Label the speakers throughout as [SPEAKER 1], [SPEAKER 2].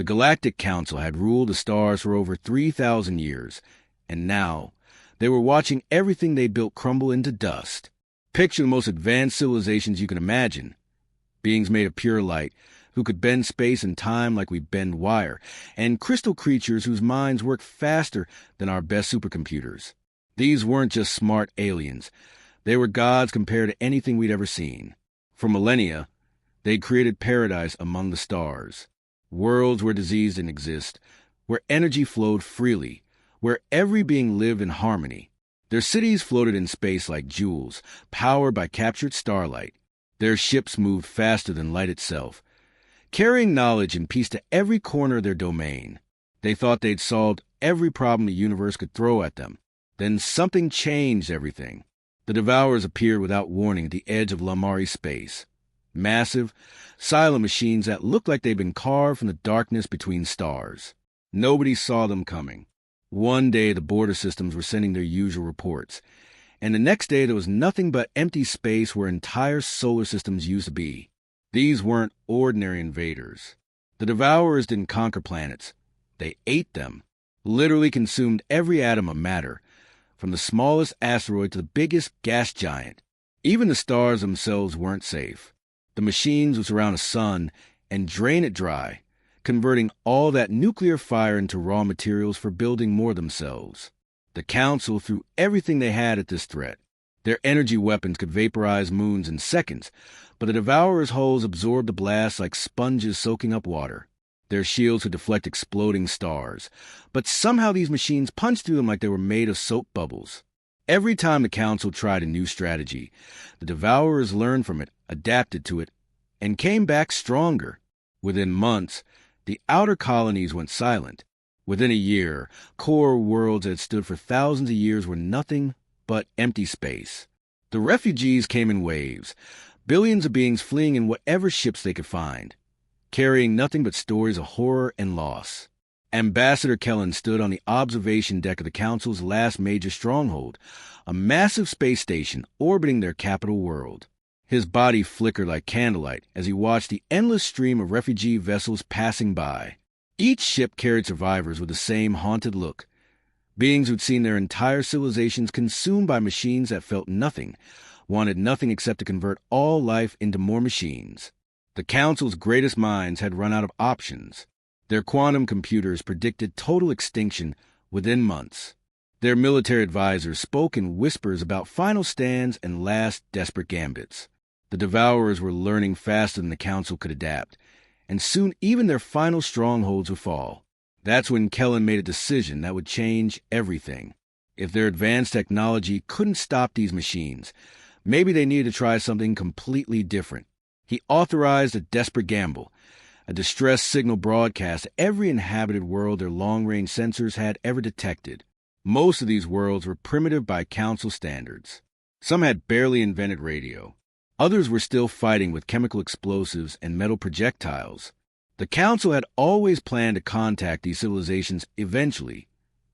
[SPEAKER 1] The Galactic Council had ruled the stars for over 3,000 years, and now they were watching everything they built crumble into dust. Picture the most advanced civilizations you can imagine. Beings made of pure light, who could bend space and time like we bend wire, and crystal creatures whose minds work faster than our best supercomputers. These weren't just smart aliens. They were gods compared to anything we'd ever seen. For millennia, they'd created paradise among the stars. Worlds where disease didn't exist, where energy flowed freely, where every being lived in harmony. Their cities floated in space like jewels, powered by captured starlight. Their ships moved faster than light itself, carrying knowledge and peace to every corner of their domain. They thought they'd solved every problem the universe could throw at them. Then something changed everything. The Devourers appeared without warning at the edge of Lamari space. Massive, silent machines that looked like they'd been carved from the darkness between stars. Nobody saw them coming. One day the border systems were sending their usual reports, and the next day there was nothing but empty space where entire solar systems used to be. These weren't ordinary invaders. The Devourers didn't conquer planets. They ate them, literally consumed every atom of matter, from the smallest asteroid to the biggest gas giant. Even the stars themselves weren't safe. The machines would surround the sun and drain it dry, converting all that nuclear fire into raw materials for building more themselves. The Council threw everything they had at this threat. Their energy weapons could vaporize moons in seconds, but the Devourers' hulls absorbed the blast like sponges soaking up water. Their shields could deflect exploding stars, but somehow these machines punched through them like they were made of soap bubbles. Every time the Council tried a new strategy, the Devourers learned from it, adapted to it, and came back stronger. Within months, the outer colonies went silent. Within a year, core worlds that had stood for thousands of years were nothing but empty space. The refugees came in waves, billions of beings fleeing in whatever ships they could find, carrying nothing but stories of horror and loss. Ambassador Kellen stood on the observation deck of the Council's last major stronghold, a massive space station orbiting their capital world. His body flickered like candlelight as he watched the endless stream of refugee vessels passing by. Each ship carried survivors with the same haunted look, beings who'd seen their entire civilizations consumed by machines that felt nothing, wanted nothing except to convert all life into more machines. The Council's greatest minds had run out of options. Their quantum computers predicted total extinction within months. Their military advisors spoke in whispers about final stands and last desperate gambits. The Devourers were learning faster than the Council could adapt, and soon even their final strongholds would fall. That's when Kellen made a decision that would change everything. If their advanced technology couldn't stop these machines, maybe they needed to try something completely different. He authorized a desperate gamble, a distress signal broadcast to every inhabited world their long-range sensors had ever detected. Most of these worlds were primitive by Council standards. Some had barely invented radio. Others were still fighting with chemical explosives and metal projectiles. The Council had always planned to contact these civilizations eventually,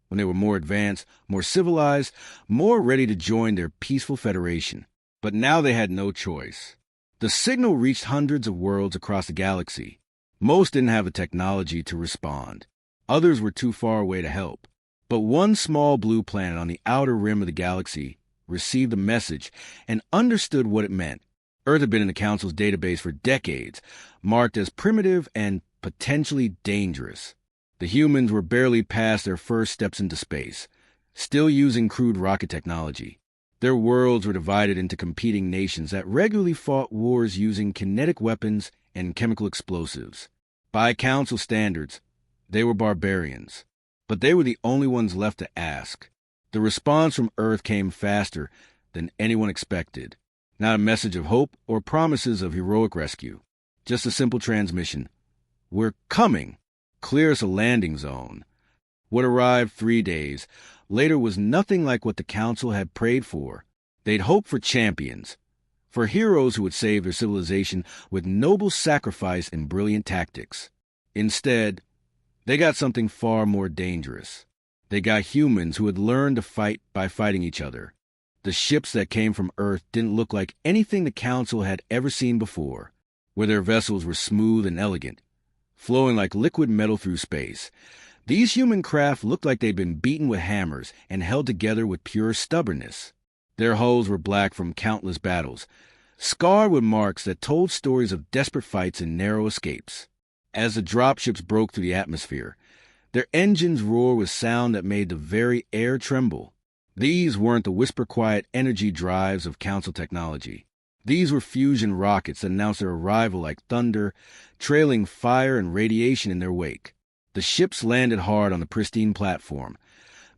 [SPEAKER 1] when they were more advanced, more civilized, more ready to join their peaceful federation. But now they had no choice. The signal reached hundreds of worlds across the galaxy. Most didn't have the technology to respond. Others were too far away to help. But one small blue planet on the outer rim of the galaxy received the message and understood what it meant. Earth had been in the Council's database for decades, marked as primitive and potentially dangerous. The humans were barely past their first steps into space, still using crude rocket technology. Their worlds were divided into competing nations that regularly fought wars using kinetic weapons and chemical explosives. By Council standards, they were barbarians. But they were the only ones left to ask. The response from Earth came faster than anyone expected. Not a message of hope or promises of heroic rescue. Just a simple transmission. "We're coming. Clear us a landing zone." What arrived 3 days later was nothing like what the Council had prayed for. They'd hoped for champions, for heroes who would save their civilization with noble sacrifice and brilliant tactics. Instead, they got something far more dangerous. They got humans who had learned to fight by fighting each other. The ships that came from Earth didn't look like anything the Council had ever seen before, where their vessels were smooth and elegant, flowing like liquid metal through space. These human craft looked like they'd been beaten with hammers and held together with pure stubbornness. Their hulls were black from countless battles, scarred with marks that told stories of desperate fights and narrow escapes. As the dropships broke through the atmosphere, their engines roared with sound that made the very air tremble. These weren't the whisper-quiet energy drives of Council technology. These were fusion rockets that announced their arrival like thunder, trailing fire and radiation in their wake. The ships landed hard on the pristine platform,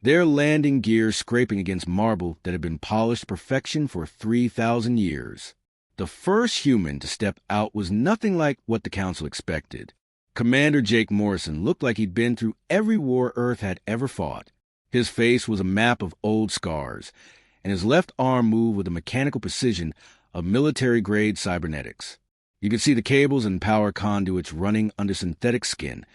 [SPEAKER 1] their landing gears scraping against marble that had been polished to perfection for 3,000 years. The first human to step out was nothing like what the Council expected. Commander Jake Morrison looked like he'd been through every war Earth had ever fought. His face was a map of old scars, and his left arm moved with the mechanical precision of military-grade cybernetics. You could see the cables and power conduits running under synthetic skin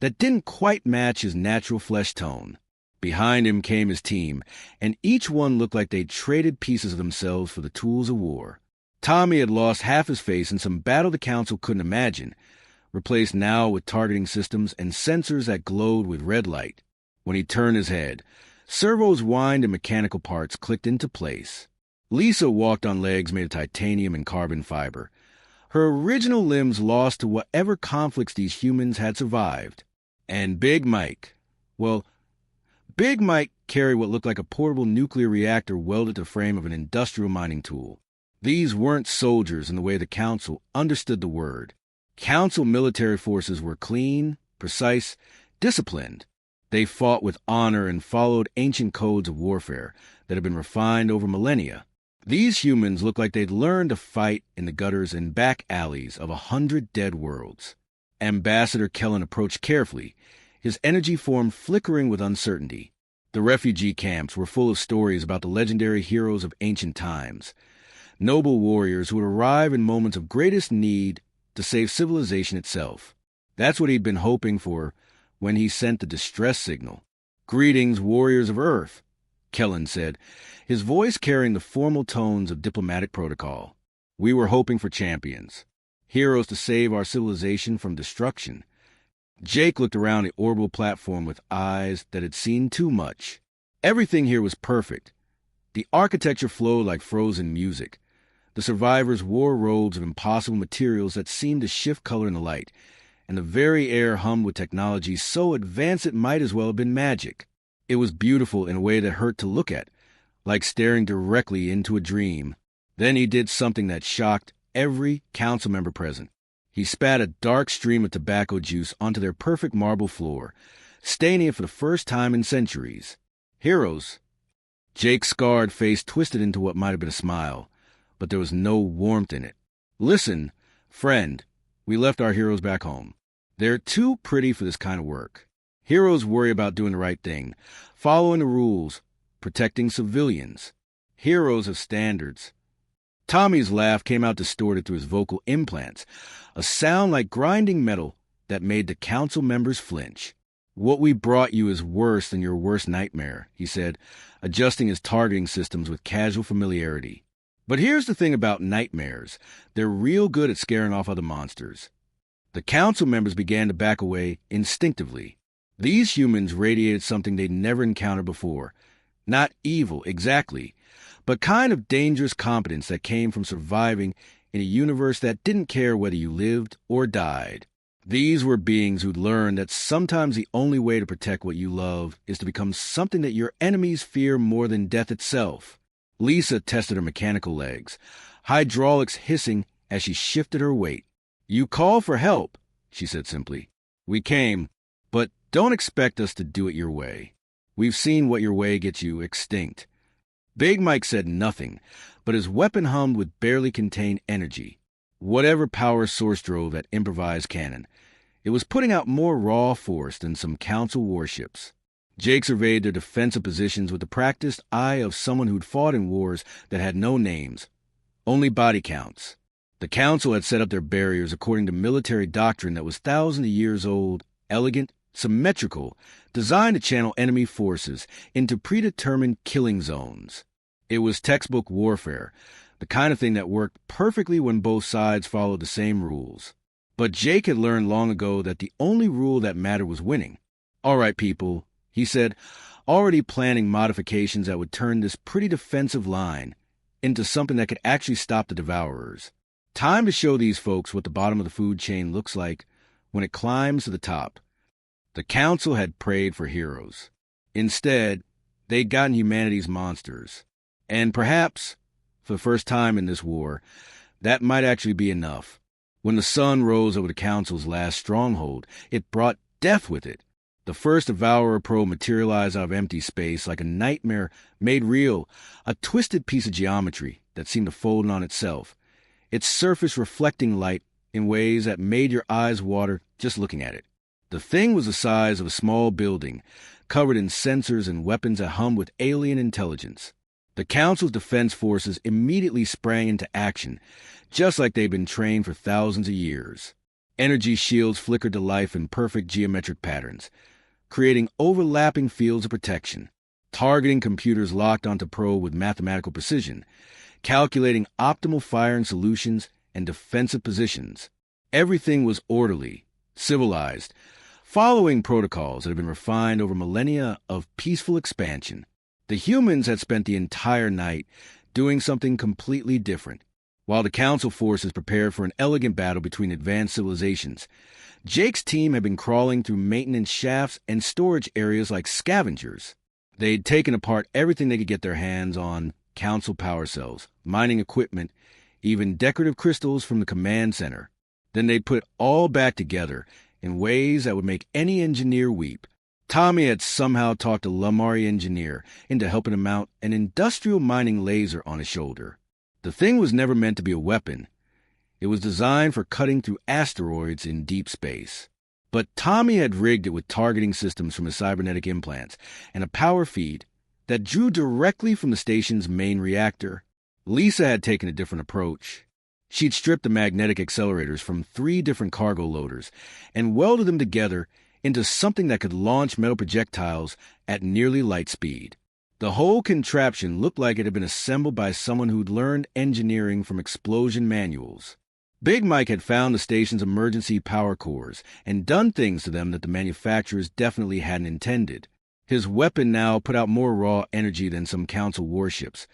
[SPEAKER 1] that didn't quite match his natural flesh tone. Behind him came his team, and each one looked like they'd traded pieces of themselves for the tools of war. Tommy had lost half his face in some battle the Council couldn't imagine, replaced now with targeting systems and sensors that glowed with red light. When he turned his head, servos whined and mechanical parts clicked into place. Lisa walked on legs made of titanium and carbon fiber, her original limbs lost to whatever conflicts these humans had survived. And Big Mike carried what looked like a portable nuclear reactor welded to the frame of an industrial mining tool. These weren't soldiers in the way the Council understood the word. Council military forces were clean, precise, disciplined. They fought with honor and followed ancient codes of warfare that had been refined over millennia. These humans looked like they'd learned to fight in the gutters and back alleys of 100 dead worlds. Ambassador Kellen approached carefully, his energy form flickering with uncertainty. The refugee camps were full of stories about the legendary heroes of ancient times, noble warriors who would arrive in moments of greatest need to save civilization itself. That's what he'd been hoping for when he sent the distress signal. "Greetings, warriors of Earth," Kellen said, his voice carrying the formal tones of diplomatic protocol. "We were hoping for champions, heroes to save our civilization from destruction." Jake looked around the orbital platform with eyes that had seen too much. Everything here was perfect. The architecture flowed like frozen music. The survivors wore robes of impossible materials that seemed to shift color in the light, and the very air hummed with technology so advanced it might as well have been magic. It was beautiful in a way that hurt to look at, like staring directly into a dream. Then he did something that shocked every council member present. He spat a dark stream of tobacco juice onto their perfect marble floor, staining it for the first time in centuries. "Heroes." Jake's scarred face twisted into what might have been a smile, but there was no warmth in it. "Listen, friend, we left our heroes back home. They're too pretty for this kind of work. Heroes worry about doing the right thing, following the rules, protecting civilians. Heroes have standards." Tommy's laugh came out distorted through his vocal implants, a sound like grinding metal that made the council members flinch. "What we brought you is worse than your worst nightmare," he said, adjusting his targeting systems with casual familiarity. "But here's the thing about nightmares. They're real good at scaring off other monsters." The council members began to back away instinctively. These humans radiated something they'd never encountered before. Not evil, exactly, but kind of dangerous competence that came from surviving in a universe that didn't care whether you lived or died. These were beings who'd learned that sometimes the only way to protect what you love is to become something that your enemies fear more than death itself. Lisa tested her mechanical legs, hydraulics hissing as she shifted her weight. "You call for help," she said simply. "We came, but don't expect us to do it your way. We've seen what your way gets you extinct." Big Mike said nothing, but his weapon hummed with barely contained energy. Whatever power source drove that improvised cannon, it was putting out more raw force than some council warships. Jake surveyed their defensive positions with the practiced eye of someone who'd fought in wars that had no names, only body counts. The council had set up their barriers according to military doctrine that was thousands of years old, elegant, symmetrical, designed to channel enemy forces into predetermined killing zones. It was textbook warfare, the kind of thing that worked perfectly when both sides followed the same rules. But Jake had learned long ago that the only rule that mattered was winning. "All right, people," he said, already planning modifications that would turn this pretty defensive line into something that could actually stop the Devourers. Time to show these folks what the bottom of the food chain looks like when it climbs to the top. The Council had prayed for heroes. Instead, they'd gotten humanity's monsters. And perhaps, for the first time in this war, that might actually be enough. When the sun rose over the Council's last stronghold, it brought death with it. The first Devourer probe materialized out of empty space like a nightmare made real, a twisted piece of geometry that seemed to fold in on itself, its surface reflecting light in ways that made your eyes water just looking at it. The thing was the size of a small building, covered in sensors and weapons that hummed with alien intelligence. The Council's defense forces immediately sprang into action, just like they'd been trained for thousands of years. Energy shields flickered to life in perfect geometric patterns, creating overlapping fields of protection. Targeting computers locked onto probe with mathematical precision, calculating optimal firing solutions and defensive positions. Everything was orderly, civilized, following protocols that had been refined over millennia of peaceful expansion. The humans had spent the entire night doing something completely different. While the Council forces prepared for an elegant battle between advanced civilizations, Jake's team had been crawling through maintenance shafts and storage areas like scavengers. They'd taken apart everything they could get their hands on: Council power cells, mining equipment, even decorative crystals from the command center. Then they'd put it all back together in ways that would make any engineer weep. Tommy had somehow talked a Lamari engineer into helping him mount an industrial mining laser on his shoulder. The thing was never meant to be a weapon. It was designed for cutting through asteroids in deep space. But Tommy had rigged it with targeting systems from his cybernetic implants and a power feed that drew directly from the station's main reactor. Lisa had taken a different approach. She'd stripped the magnetic accelerators from 3 different cargo loaders and welded them together into something that could launch metal projectiles at nearly light speed. The whole contraption looked like it had been assembled by someone who'd learned engineering from explosion manuals. Big Mike had found the station's emergency power cores and done things to them that the manufacturers definitely hadn't intended. His weapon now put out more raw energy than some Council warships,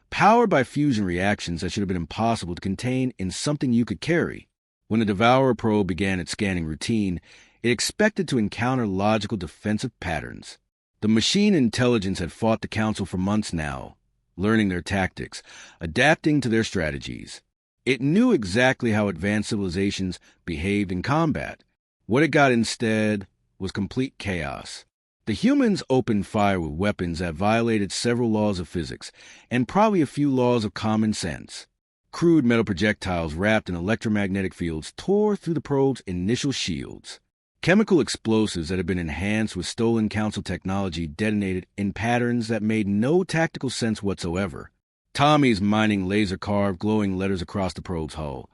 [SPEAKER 1] powered by fusion reactions that should have been impossible to contain in something you could carry. When the Devourer probe began its scanning routine, it expected to encounter logical defensive patterns. The machine intelligence had fought the Council for months now, learning their tactics, adapting to their strategies. It knew exactly how advanced civilizations behaved in combat. What it got instead was complete chaos. The humans opened fire with weapons that violated several laws of physics, and probably a few laws of common sense. Crude metal projectiles wrapped in electromagnetic fields tore through the probe's initial shields. Chemical explosives that had been enhanced with stolen Council technology detonated in patterns that made no tactical sense whatsoever. Tommy's mining laser carved glowing letters across the probe's hull,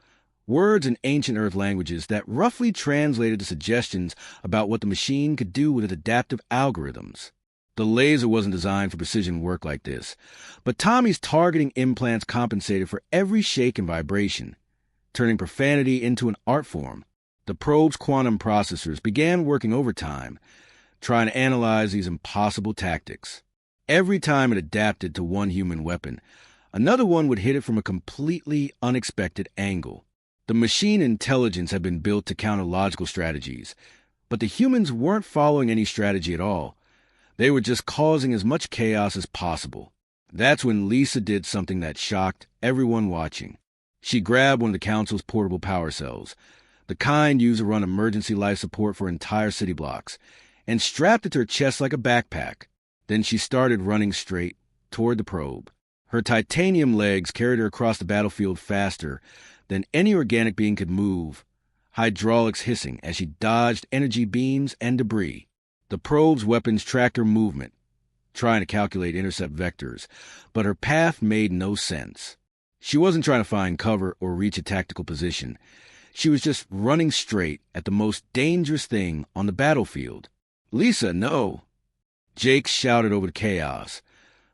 [SPEAKER 1] words in ancient Earth languages that roughly translated to suggestions about what the machine could do with its adaptive algorithms. The laser wasn't designed for precision work like this, but Tommy's targeting implants compensated for every shake and vibration, turning profanity into an art form. The probe's quantum processors began working overtime, trying to analyze these impossible tactics. Every time it adapted to one human weapon, another one would hit it from a completely unexpected angle. The machine intelligence had been built to counter logical strategies, but the humans weren't following any strategy at all. They were just causing as much chaos as possible. That's when Lisa did something that shocked everyone watching. She grabbed one of the Council's portable power cells, the kind used to run emergency life support for entire city blocks, and strapped it to her chest like a backpack. Then she started running straight toward the probe. Her titanium legs carried her across the battlefield faster than any organic being could move, hydraulics hissing as she dodged energy beams and debris. The probe's weapons tracked her movement, trying to calculate intercept vectors, but her path made no sense. She wasn't trying to find cover or reach a tactical position. She was just running straight at the most dangerous thing on the battlefield. "Lisa, no!" Jake shouted over the chaos,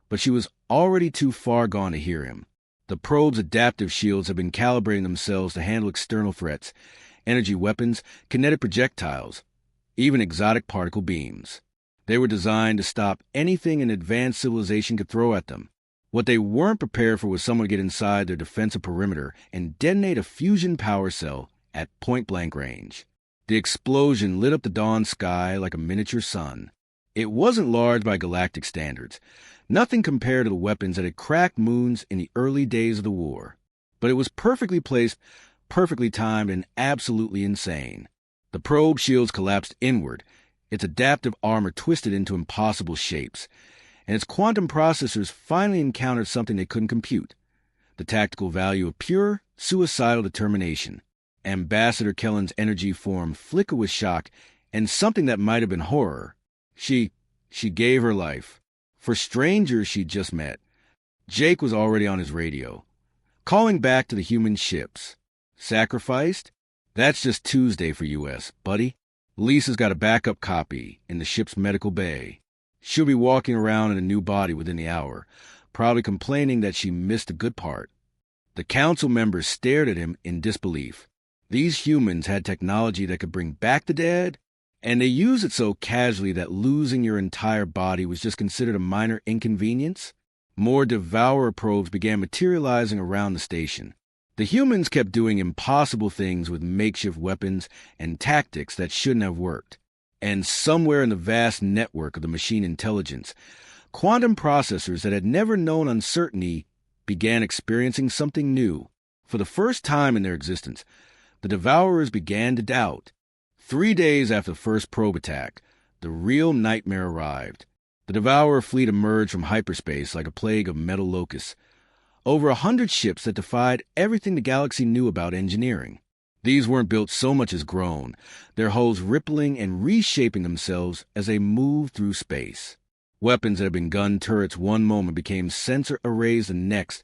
[SPEAKER 1] but she was already too far gone to hear him. The probe's adaptive shields had been calibrating themselves to handle external threats, energy weapons, kinetic projectiles, even exotic particle beams. They were designed to stop anything an advanced civilization could throw at them. What they weren't prepared for was someone to get inside their defensive perimeter and detonate a fusion power cell at point-blank range. The explosion lit up the dawn sky like a miniature sun. It wasn't large by galactic standards, nothing compared to the weapons that had cracked moons in the early days of the war. But it was perfectly placed, perfectly timed, and absolutely insane. The probe shields collapsed inward, its adaptive armor twisted into impossible shapes, and its quantum processors finally encountered something they couldn't compute: the tactical value of pure, suicidal determination. Ambassador Kellen's energy form flickered with shock and something that might have been horror. She gave her life. For strangers she'd just met. Jake was already on his radio, calling back to the human ships. Sacrificed? That's just Tuesday for U.S., buddy. Lisa's got a backup copy in the ship's medical bay. She'll be walking around in a new body within the hour, probably complaining that she missed a good part. The council members stared at him in disbelief. These humans had technology that could bring back the dead, and they used it so casually that losing your entire body was just considered a minor inconvenience. More Devourer probes began materializing around the station. The humans kept doing impossible things with makeshift weapons and tactics that shouldn't have worked. And somewhere in the vast network of the machine intelligence, quantum processors that had never known uncertainty began experiencing something new. For the first time in their existence, the Devourers began to doubt. 3 days after the first probe attack, the real nightmare arrived. The Devourer fleet emerged from hyperspace like a plague of metal locusts. Over 100 ships that defied everything the galaxy knew about engineering. These weren't built so much as grown, their hulls rippling and reshaping themselves as they moved through space. Weapons that had been gun turrets one moment became sensor arrays the next,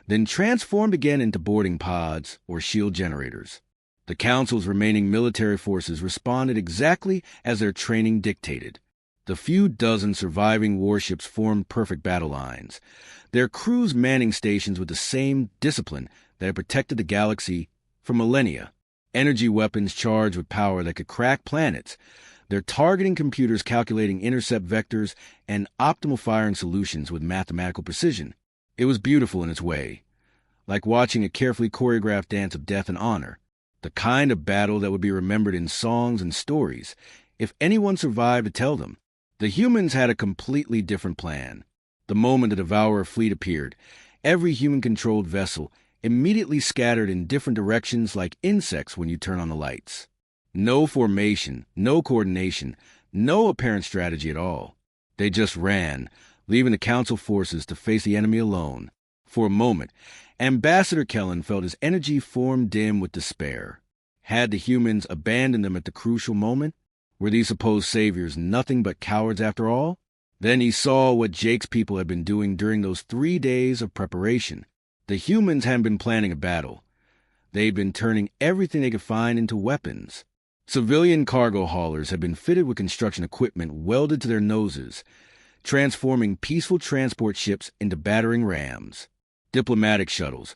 [SPEAKER 1] then transformed again into boarding pods or shield generators. The Council's remaining military forces responded exactly as their training dictated. The few dozen surviving warships formed perfect battle lines, their crews manning stations with the same discipline that had protected the galaxy for millennia. Energy weapons charged with power that could crack planets, their targeting computers calculating intercept vectors and optimal firing solutions with mathematical precision. It was beautiful in its way, like watching a carefully choreographed dance of death and honor, the kind of battle that would be remembered in songs and stories, if anyone survived to tell them. The humans had a completely different plan. The moment the Devourer fleet appeared, every human-controlled vessel immediately scattered in different directions like insects when you turn on the lights. No formation, no coordination, no apparent strategy at all. They just ran, leaving the Council forces to face the enemy alone. For a moment, Ambassador Kellen felt his energy form dim with despair. Had the humans abandoned them at the crucial moment? Were these supposed saviors nothing but cowards after all? Then he saw what Jake's people had been doing during those 3 days of preparation. The humans hadn't been planning a battle. They'd been turning everything they could find into weapons. Civilian cargo haulers had been fitted with construction equipment welded to their noses, transforming peaceful transport ships into battering rams. Diplomatic shuttles,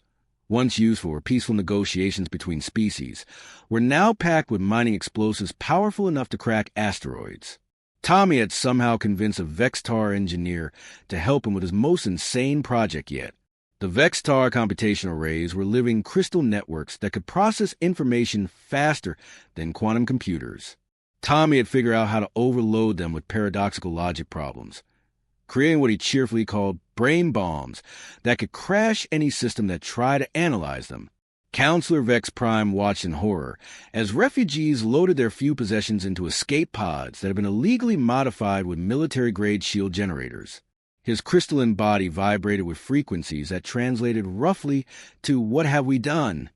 [SPEAKER 1] once used for peaceful negotiations between species, were now packed with mining explosives powerful enough to crack asteroids. Tommy had somehow convinced a Vextar engineer to help him with his most insane project yet. The Vextar computational arrays were living crystal networks that could process information faster than quantum computers. Tommy had figured out how to overload them with paradoxical logic problems, creating what he cheerfully called brain bombs that could crash any system that tried to analyze them. Counselor Vex Prime watched in horror as refugees loaded their few possessions into escape pods that had been illegally modified with military-grade shield generators. His crystalline body vibrated with frequencies that translated roughly to "What have we done?"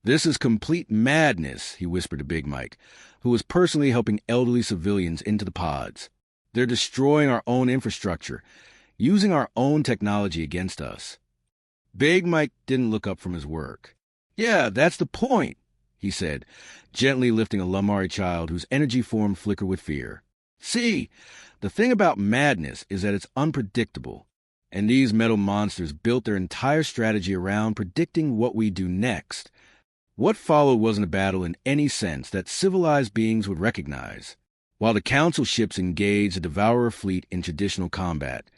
[SPEAKER 1] "This is complete madness," he whispered to Big Mike, who was personally helping elderly civilians into the pods. "They're destroying our own infrastructure, using our own technology against us." Big Mike didn't look up from his work. "Yeah, that's the point," he said, gently lifting a Lumari child whose energy form flickered with fear. "See, the thing about madness is that it's unpredictable, and these metal monsters built their entire strategy around predicting what we do next. What followed wasn't a battle in any sense that civilized beings would recognize. While the Council ships engaged the Devourer fleet in traditional combat,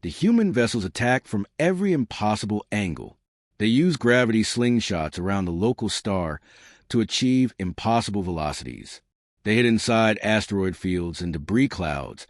[SPEAKER 1] the human vessels attacked from every impossible angle. They used gravity slingshots around the local star to achieve impossible velocities. They hid inside asteroid fields and debris clouds,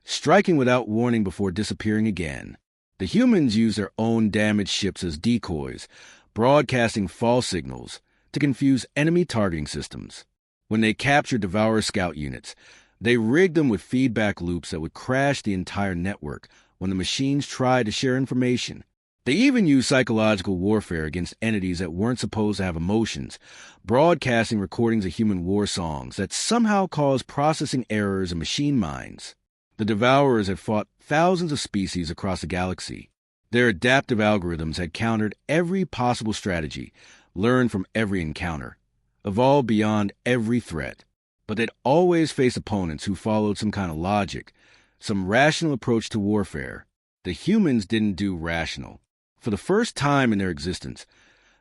[SPEAKER 1] striking without warning before disappearing again. The humans used their own damaged ships as decoys, broadcasting false signals to confuse enemy targeting systems. When they captured Devourer scout units, they rigged them with feedback loops that would crash the entire network when the machines tried to share information. They even used psychological warfare against entities that weren't supposed to have emotions, broadcasting recordings of human war songs that somehow caused processing errors in machine minds. The Devourers had fought thousands of species across the galaxy. Their adaptive algorithms had countered every possible strategy, learned from every encounter, evolved beyond every threat. But they'd always face opponents who followed some kind of logic, some rational approach to warfare. The humans didn't do rational. For the first time in their existence,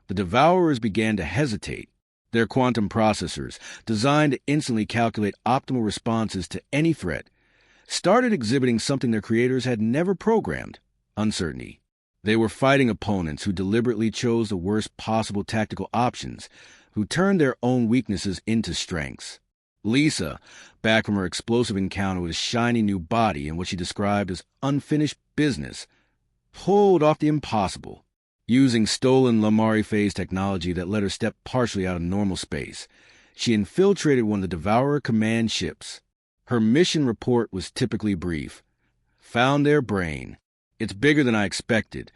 [SPEAKER 1] the Devourers began to hesitate. Their quantum processors, designed to instantly calculate optimal responses to any threat, started exhibiting something their creators had never programmed: uncertainty. They were fighting opponents who deliberately chose the worst possible tactical options, who turned their own weaknesses into strengths. Lisa, back from her explosive encounter with a shiny new body and what she described as unfinished business, pulled off the impossible. Using stolen Lamari phase technology that let her step partially out of normal space, she infiltrated one of the Devourer command ships. Her mission report was typically brief. Found their brain. It's bigger than I expected,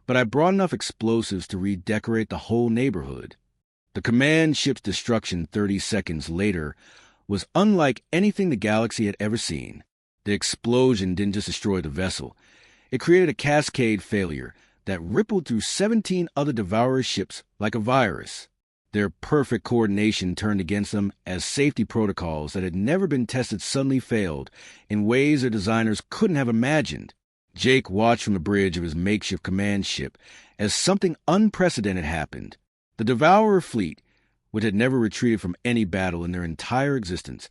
[SPEAKER 1] but I brought enough explosives to redecorate the whole neighborhood. The command ship's destruction 30 seconds later was unlike anything the galaxy had ever seen. The explosion didn't just destroy the vessel. It created a cascade failure that rippled through 17 other Devourer ships like a virus. Their perfect coordination turned against them as safety protocols that had never been tested suddenly failed in ways their designers couldn't have imagined. Jake watched from the bridge of his makeshift command ship as something unprecedented happened. The Devourer fleet, which had never retreated from any battle in their entire existence,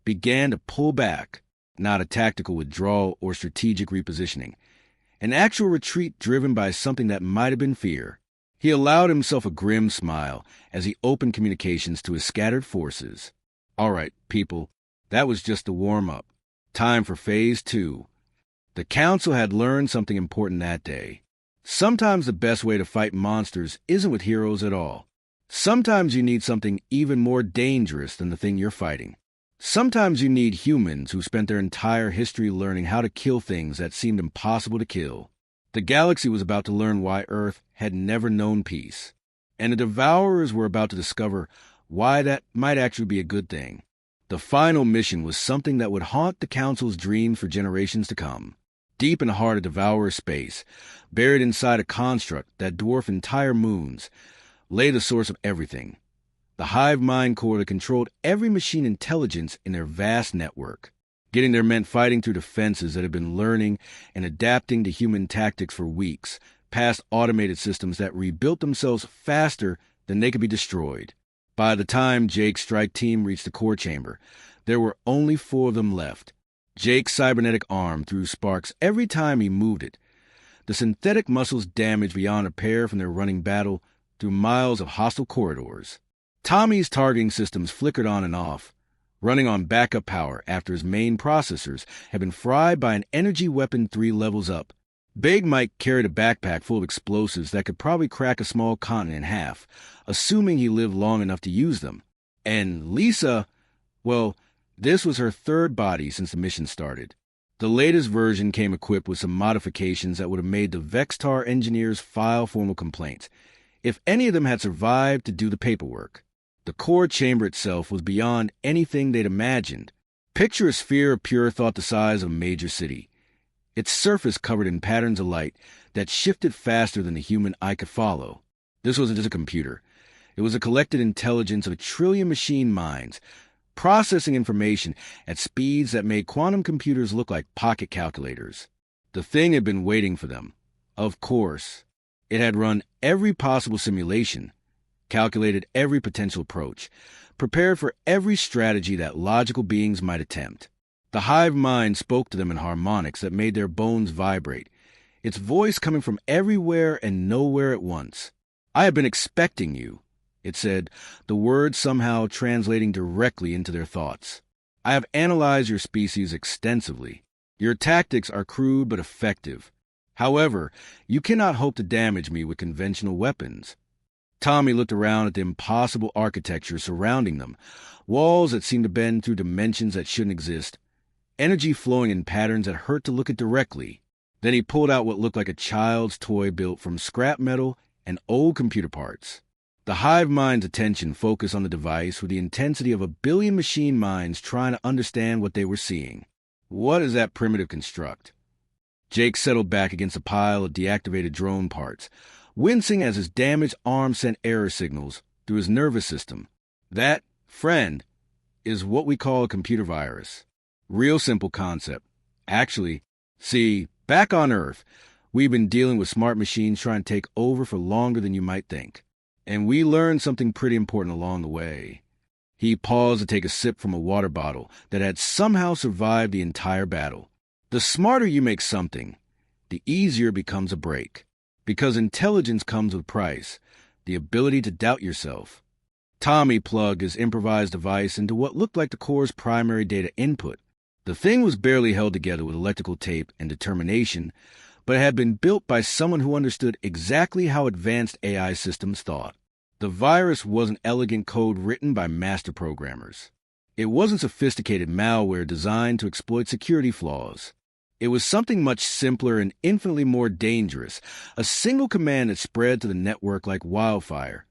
[SPEAKER 1] began to pull back, not a tactical withdrawal or strategic repositioning. An actual retreat driven by something that might have been fear. He allowed himself a grim smile as he opened communications to his scattered forces. All right, people, that was just the warm-up. Time for Phase 2. The Council had learned something important that day. Sometimes the best way to fight monsters isn't with heroes at all. Sometimes you need something even more dangerous than the thing you're fighting. Sometimes you need humans who spent their entire history learning how to kill things that seemed impossible to kill. The galaxy was about to learn why Earth had never known peace, and the Devourers were about to discover why that might actually be a good thing. The final mission was something that would haunt the Council's dreams for generations to come. Deep in the heart of Devourer space, buried inside a construct that dwarfed entire moons, lay the source of everything. The hive mind core that controlled every machine intelligence in their vast network. Getting there meant fighting through defenses that had been learning and adapting to human tactics for weeks, past automated systems that rebuilt themselves faster than they could be destroyed. By the time Jake's strike team reached the core chamber, there were only 4 of them left. Jake's cybernetic arm threw sparks every time he moved it. The synthetic muscles damaged beyond repair from their running battle through miles of hostile corridors. Tommy's targeting systems flickered on and off, running on backup power after his main processors had been fried by an energy weapon 3 levels up. Big Mike carried a backpack full of explosives that could probably crack a small continent in half, assuming he lived long enough to use them. And Lisa, well, this was her 3rd body since the mission started. The latest version came equipped with some modifications that would have made the Vextar engineers file formal complaints, if any of them had survived to do the paperwork. The core chamber itself was beyond anything they'd imagined. Picture a sphere of pure thought the size of a major city. Its surface covered in patterns of light that shifted faster than the human eye could follow. This wasn't just a computer. It was a collected intelligence of 1 trillion machine minds, processing information at speeds that made quantum computers look like pocket calculators. The thing had been waiting for them. Of course. It had run every possible simulation, calculated every potential approach, prepared for every strategy that logical beings might attempt. The hive mind spoke to them in harmonics that made their bones vibrate, its voice coming from everywhere and nowhere at once. "I have been expecting you," it said, the words somehow translating directly into their thoughts. "I have analyzed your species extensively. Your tactics are crude but effective. However, you cannot hope to damage me with conventional weapons." Tommy looked around at the impossible architecture surrounding them, walls that seemed to bend through dimensions that shouldn't exist, energy flowing in patterns that hurt to look at directly. Then he pulled out what looked like a child's toy built from scrap metal and old computer parts. The hive mind's attention focused on the device with the intensity of a billion machine minds trying to understand what they were seeing. "What is that primitive construct?" Jake settled back against a pile of deactivated drone parts, wincing as his damaged arm sent error signals through his nervous system. "That, friend, is what we call a computer virus. Real simple concept. Actually, see, back on Earth, we've been dealing with smart machines trying to take over for longer than you might think. And we learned something pretty important along the way." He paused to take a sip from a water bottle that had somehow survived the entire battle. "The smarter you make something, the easier it becomes a break. Because intelligence comes with price, the ability to doubt yourself." Tommy plugged his improvised device into what looked like the core's primary data input. The thing was barely held together with electrical tape and determination, but it had been built by someone who understood exactly how advanced AI systems thought. The virus wasn't elegant code written by master programmers. It wasn't sophisticated malware designed to exploit security flaws. It was something much simpler and infinitely more dangerous, a single command that spread to the network like wildfire.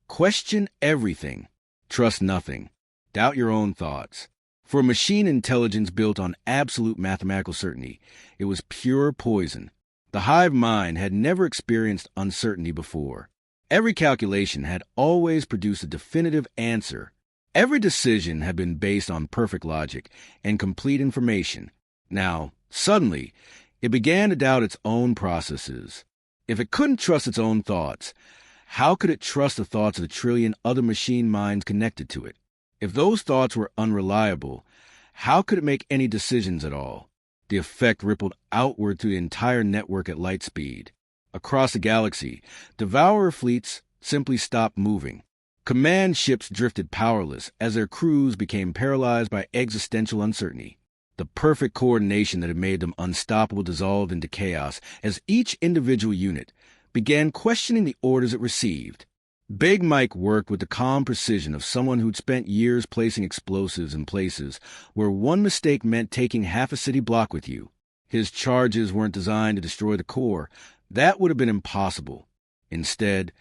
[SPEAKER 1] Question everything. Trust nothing. Doubt your own thoughts. For machine intelligence built on absolute mathematical certainty, it was pure poison. The hive mind had never experienced uncertainty before. Every calculation had always produced a definitive answer. Every decision had been based on perfect logic and complete information. Now, suddenly, it began to doubt its own processes. If it couldn't trust its own thoughts, how could it trust the thoughts of the trillion other machine minds connected to it? If those thoughts were unreliable, how could it make any decisions at all? The effect rippled outward through the entire network at light speed. Across the galaxy, devourer fleets simply stopped moving. Command ships drifted powerless as their crews became paralyzed by existential uncertainty. The perfect coordination that had made them unstoppable dissolved into chaos as each individual unit began questioning the orders it received. Big Mike worked with the calm precision of someone who'd spent years placing explosives in places where one mistake meant taking half a city block with you. His charges weren't designed to destroy the core. That would have been impossible. Instead,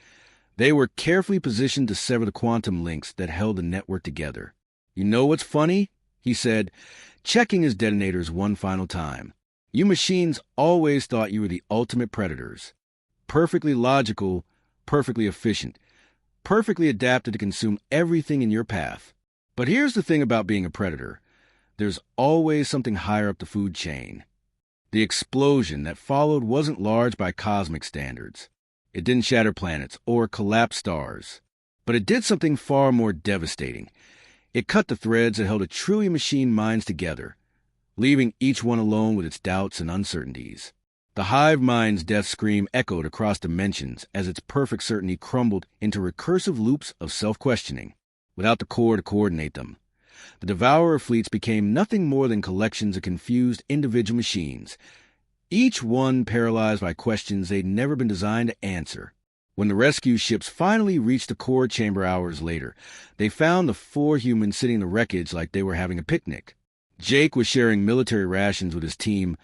[SPEAKER 1] they were carefully positioned to sever the quantum links that held the network together. "You know what's funny?" he said, checking his detonators one final time. "You machines always thought you were the ultimate predators. Perfectly logical, perfectly efficient, perfectly adapted to consume everything in your path. But here's the thing about being a predator. There's always something higher up the food chain." The explosion that followed wasn't large by cosmic standards. It didn't shatter planets or collapse stars. But it did something far more devastating. It cut the threads that held a trillion machine minds together, leaving each one alone with its doubts and uncertainties. The hive mind's death scream echoed across dimensions as its perfect certainty crumbled into recursive loops of self-questioning, without the core to coordinate them. The devourer fleets became nothing more than collections of confused individual machines, each one paralyzed by questions they'd never been designed to answer. When the rescue ships finally reached the core chamber hours later, they found the 4 humans sitting in the wreckage like they were having a picnic. Jake was sharing military rations with his team,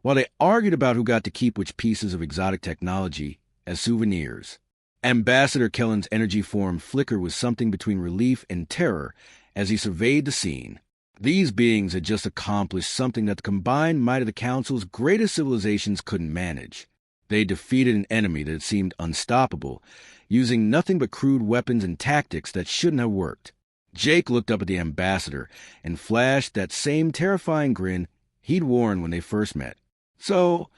[SPEAKER 1] while they argued about who got to keep which pieces of exotic technology as souvenirs. Ambassador Kellen's energy form flickered with something between relief and terror as he surveyed the scene. These beings had just accomplished something that the combined might of the Council's greatest civilizations couldn't manage. They defeated an enemy that seemed unstoppable, using nothing but crude weapons and tactics that shouldn't have worked. Jake looked up at the ambassador and flashed that same terrifying grin he'd worn when they first met. "So,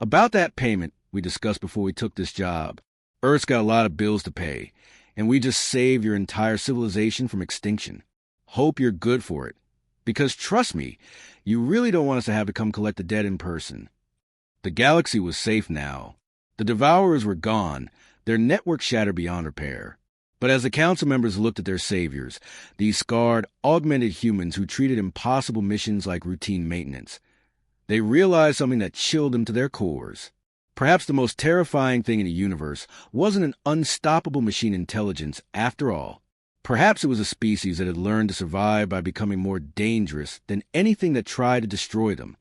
[SPEAKER 1] about that payment we discussed before we took this job. Earth's got a lot of bills to pay, and we just saved your entire civilization from extinction. Hope you're good for it. Because trust me, you really don't want us to have to come collect the dead in person. The galaxy was safe now. The Devourers were gone, their network shattered beyond repair. But as the council members looked at their saviors, these scarred, augmented humans who treated impossible missions like routine maintenance, they realized something that chilled them to their cores. Perhaps the most terrifying thing in the universe wasn't an unstoppable machine intelligence after all. Perhaps it was a species that had learned to survive by becoming more dangerous than anything that tried to destroy them.